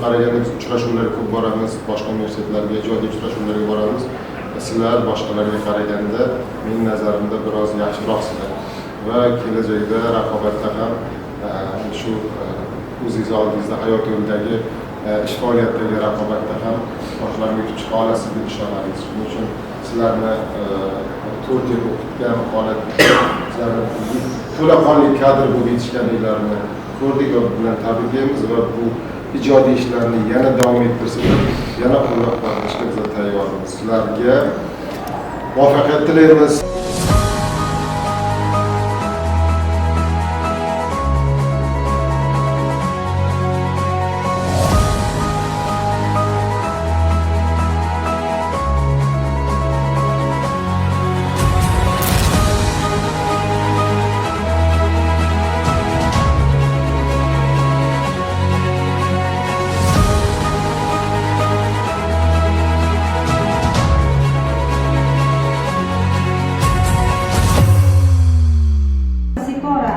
qaraganda biz uchrashuvlarga ko'p boramiz, boshqa universitetlarga, ijodiy uchrashuvlarga boramiz. Sizlar boshqalarga qaraganda mening nazarimda biroz yaxshiroqsizlar va kelajakda raqobatda ham shu o'zingiz oldingizda hayot yo'lidagi ish faoliyatidagi raqobatda ham boshlarni yutib chiqa olasiz deb ishonamiz. Shuning uchun sizlarni 4 yil o'qitgan holatda sizlarni to'laqonli kadr bo'lib yetishganliklarini ko'rdik va bilan tabriklaymiz va bu ijodiy ishlarni yana davom ettirsizlar, yana qo'llab-quvvatlashga biz tayyormiz. Sizlarga muvaffaqiyat tilaymiz.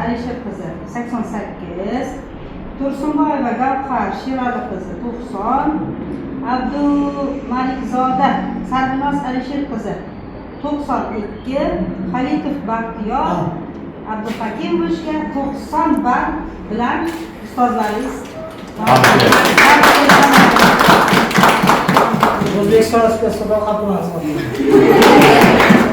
Alisher qizi 88, Tursunboyeva Gavhar Sherali qizi 90, Abdumalikzoda Sarvinoz Alisher qizi 92, Xalitov Baxtiyor Abduhakimovichga 90 ball bilan ustozlaringiz O'zbekiston Respublikasi qabul qilamiz.